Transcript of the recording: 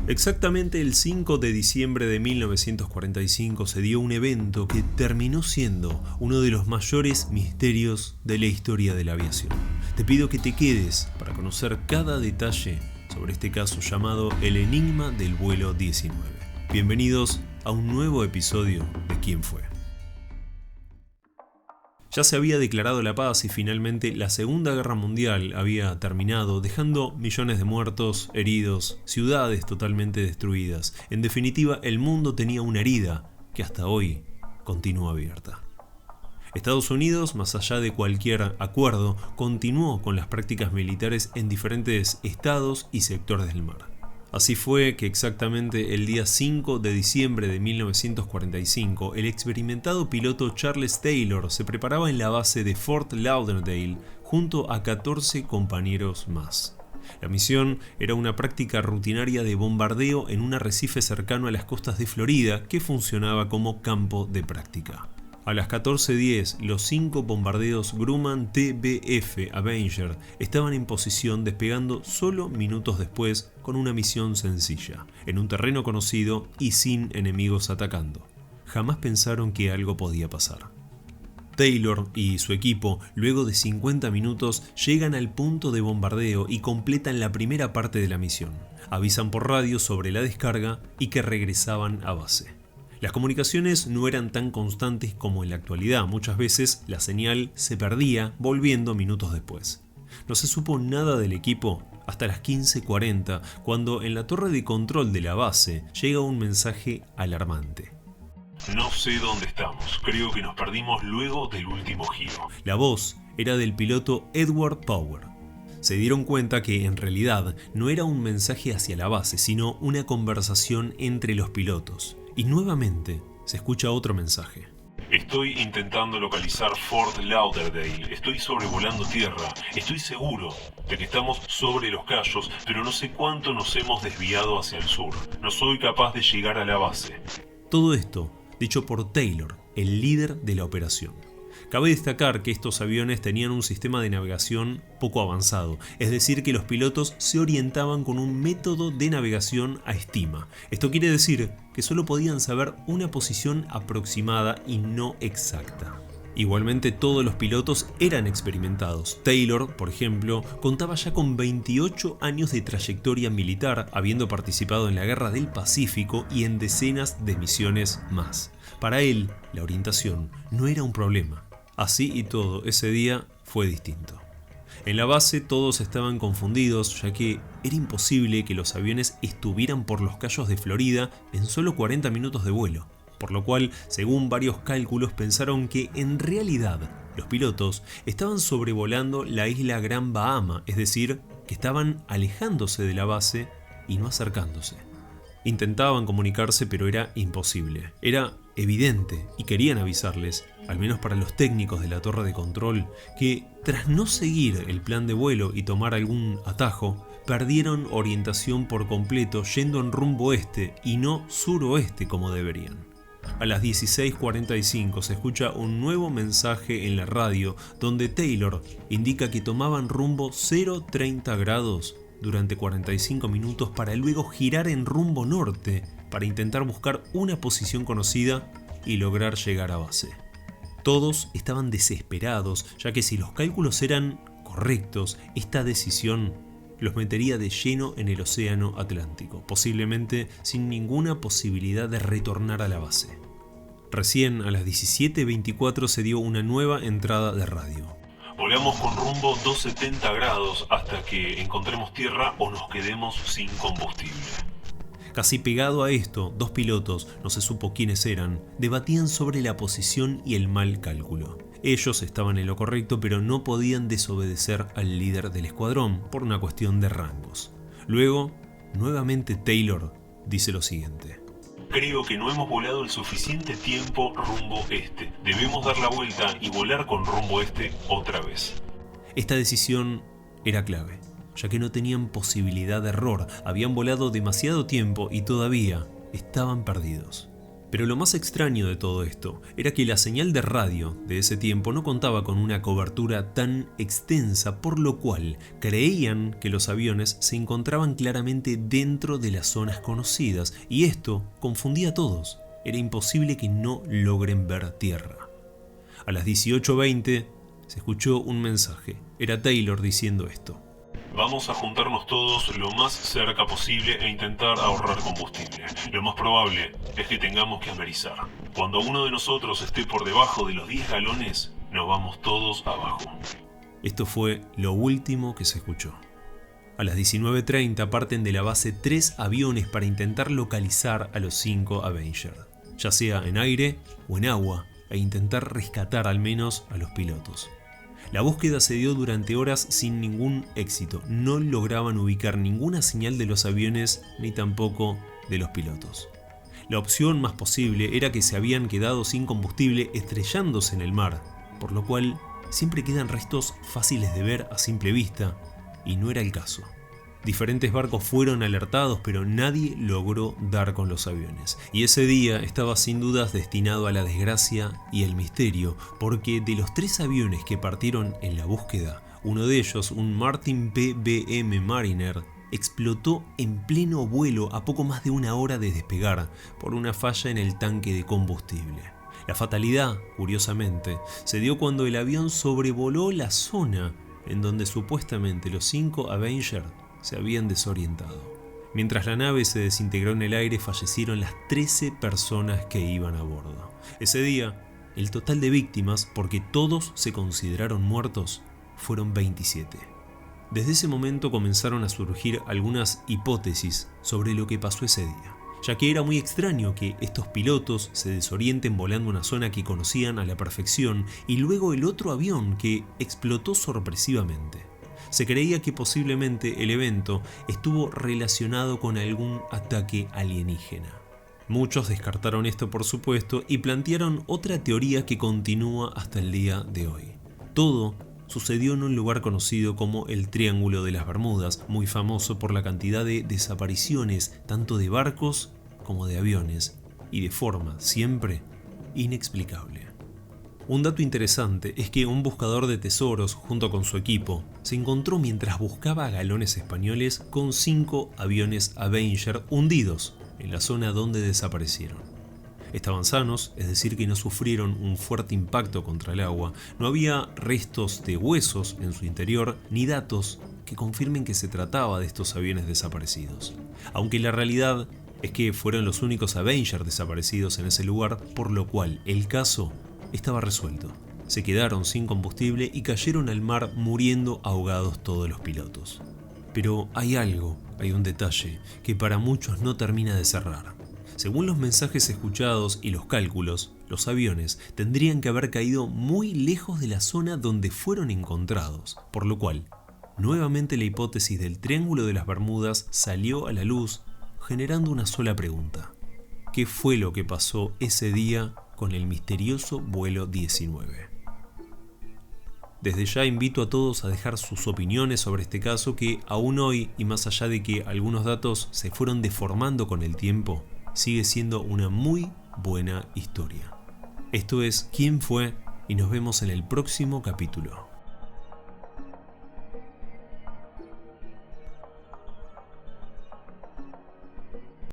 Exactamente el 5 de diciembre de 1945 se dio un evento que terminó siendo uno de los mayores misterios de la historia de la aviación. Te pido que te quedes para conocer cada detalle sobre este caso llamado el enigma del vuelo 19. Bienvenidos a un nuevo episodio de ¿Quién fue? Ya se había declarado la paz y finalmente la Segunda Guerra Mundial había terminado, dejando millones de muertos, heridos, ciudades totalmente destruidas. En definitiva, el mundo tenía una herida que hasta hoy continúa abierta. Estados Unidos, más allá de cualquier acuerdo, continuó con las prácticas militares en diferentes estados y sectores del mar. Así fue que exactamente el día 5 de diciembre de 1945, el experimentado piloto Charles Taylor se preparaba en la base de Fort Lauderdale junto a 14 compañeros más. La misión era una práctica rutinaria de bombardeo en un arrecife cercano a las costas de Florida que funcionaba como campo de práctica. A las 14:10, los 5 bombarderos Grumman TBF Avenger estaban en posición despegando solo minutos después con una misión sencilla, en un terreno conocido y sin enemigos atacando. Jamás pensaron que algo podía pasar. Taylor y su equipo, luego de 50 minutos, llegan al punto de bombardeo y completan la primera parte de la misión. Avisan por radio sobre la descarga y que regresaban a base. Las comunicaciones no eran tan constantes como en la actualidad. Muchas veces la señal se perdía volviendo minutos después. No se supo nada del equipo hasta las 15:40, cuando en la torre de control de la base llega un mensaje alarmante. No sé dónde estamos. Creo que nos perdimos luego del último giro. La voz era del piloto Edward Power. Se dieron cuenta que en realidad no era un mensaje hacia la base, sino una conversación entre los pilotos. Y nuevamente se escucha otro mensaje. Estoy intentando localizar Fort Lauderdale. Estoy sobrevolando tierra. Estoy seguro de que estamos sobre los Cayos, pero no sé cuánto nos hemos desviado hacia el sur. No soy capaz de llegar a la base. Todo esto dicho por Taylor, el líder de la operación. Cabe destacar que estos aviones tenían un sistema de navegación poco avanzado, es decir que los pilotos se orientaban con un método de navegación a estima. Esto quiere decir que solo podían saber una posición aproximada y no exacta. Igualmente todos los pilotos eran experimentados. Taylor, por ejemplo, contaba ya con 28 años de trayectoria militar, habiendo participado en la Guerra del Pacífico y en decenas de misiones más. Para él, la orientación no era un problema. Así y todo, ese día fue distinto. En la base todos estaban confundidos, ya que era imposible que los aviones estuvieran por los Cayos de Florida en solo 40 minutos de vuelo. Por lo cual, según varios cálculos, pensaron que en realidad los pilotos estaban sobrevolando la isla Gran Bahama, es decir, que estaban alejándose de la base y no acercándose. Intentaban comunicarse, pero era imposible. Era evidente, y querían avisarles, al menos para los técnicos de la torre de control, que tras no seguir el plan de vuelo y tomar algún atajo, perdieron orientación por completo yendo en rumbo este y no suroeste como deberían. A las 16:45 se escucha un nuevo mensaje en la radio donde Taylor indica que tomaban rumbo 030 grados durante 45 minutos para luego girar en rumbo norte para intentar buscar una posición conocida y lograr llegar a base. Todos estaban desesperados, ya que si los cálculos eran correctos, esta decisión los metería de lleno en el océano Atlántico, posiblemente sin ninguna posibilidad de retornar a la base. Recién a las 17:24 se dio una nueva entrada de radio. Volamos con rumbo 270 grados hasta que encontremos tierra o nos quedemos sin combustible. Casi pegado a esto, dos pilotos, no se supo quiénes eran, debatían sobre la posición y el mal cálculo. Ellos estaban en lo correcto, pero no podían desobedecer al líder del escuadrón por una cuestión de rangos. Luego, nuevamente Taylor dice lo siguiente. Creo que no hemos volado el suficiente tiempo rumbo este. Debemos dar la vuelta y volar con rumbo este otra vez. Esta decisión era clave, ya que no tenían posibilidad de error. Habían volado demasiado tiempo y todavía estaban perdidos. Pero lo más extraño de todo esto era que la señal de radio de ese tiempo no contaba con una cobertura tan extensa, por lo cual creían que los aviones se encontraban claramente dentro de las zonas conocidas, y esto confundía a todos. Era imposible que no logren ver tierra. A las 18:20 se escuchó un mensaje. Era Taylor diciendo esto: Vamos a juntarnos todos lo más cerca posible e intentar ahorrar combustible. Lo más probable es que tengamos que amerizar. Cuando uno de nosotros esté por debajo de los 10 galones, nos vamos todos abajo. Esto fue lo último que se escuchó. A las 19:30 parten de la base 3 aviones para intentar localizar a los 5 Avengers, ya sea en aire o en agua, e intentar rescatar al menos a los pilotos. La búsqueda se dio durante horas sin ningún éxito. No lograban ubicar ninguna señal de los aviones ni tampoco de los pilotos. La opción más posible era que se habían quedado sin combustible estrellándose en el mar, por lo cual siempre quedan restos fáciles de ver a simple vista, y no era el caso. Diferentes barcos fueron alertados, pero nadie logró dar con los aviones. Y ese día estaba sin dudas destinado a la desgracia y el misterio, porque de los 3 aviones que partieron en la búsqueda, uno de ellos, un Martin PBM Mariner, explotó en pleno vuelo a poco más de una hora de despegar por una falla en el tanque de combustible. La fatalidad, curiosamente, se dio cuando el avión sobrevoló la zona en donde supuestamente los 5 Avengers se habían desorientado. Mientras la nave se desintegró en el aire, fallecieron las 13 personas que iban a bordo. Ese día, el total de víctimas, porque todos se consideraron muertos, fueron 27. Desde ese momento comenzaron a surgir algunas hipótesis sobre lo que pasó ese día, ya que era muy extraño que estos pilotos se desorienten volando una zona que conocían a la perfección y luego el otro avión que explotó sorpresivamente. Se creía que posiblemente el evento estuvo relacionado con algún ataque alienígena. Muchos descartaron esto, por supuesto, y plantearon otra teoría que continúa hasta el día de hoy. Todo sucedió en un lugar conocido como el Triángulo de las Bermudas, muy famoso por la cantidad de desapariciones tanto de barcos como de aviones, y de forma siempre inexplicable. Un dato interesante es que un buscador de tesoros, junto con su equipo, se encontró mientras buscaba galones españoles con 5 aviones Avenger hundidos en la zona donde desaparecieron. Estaban sanos, es decir que no sufrieron un fuerte impacto contra el agua, no había restos de huesos en su interior, ni datos que confirmen que se trataba de estos aviones desaparecidos. Aunque la realidad es que fueron los únicos Avengers desaparecidos en ese lugar, por lo cual el caso estaba resuelto. Se quedaron sin combustible y cayeron al mar muriendo ahogados todos los pilotos. Pero hay un detalle que para muchos no termina de cerrar. Según los mensajes escuchados y los cálculos, los aviones tendrían que haber caído muy lejos de la zona donde fueron encontrados, por lo cual, nuevamente la hipótesis del Triángulo de las Bermudas salió a la luz, generando una sola pregunta: ¿qué fue lo que pasó ese día con el misterioso vuelo 19? Desde ya invito a todos a dejar sus opiniones sobre este caso que aún hoy, y más allá de que algunos datos se fueron deformando con el tiempo, sigue siendo una muy buena historia. Esto es ¿Quién fue? Y nos vemos en el próximo capítulo.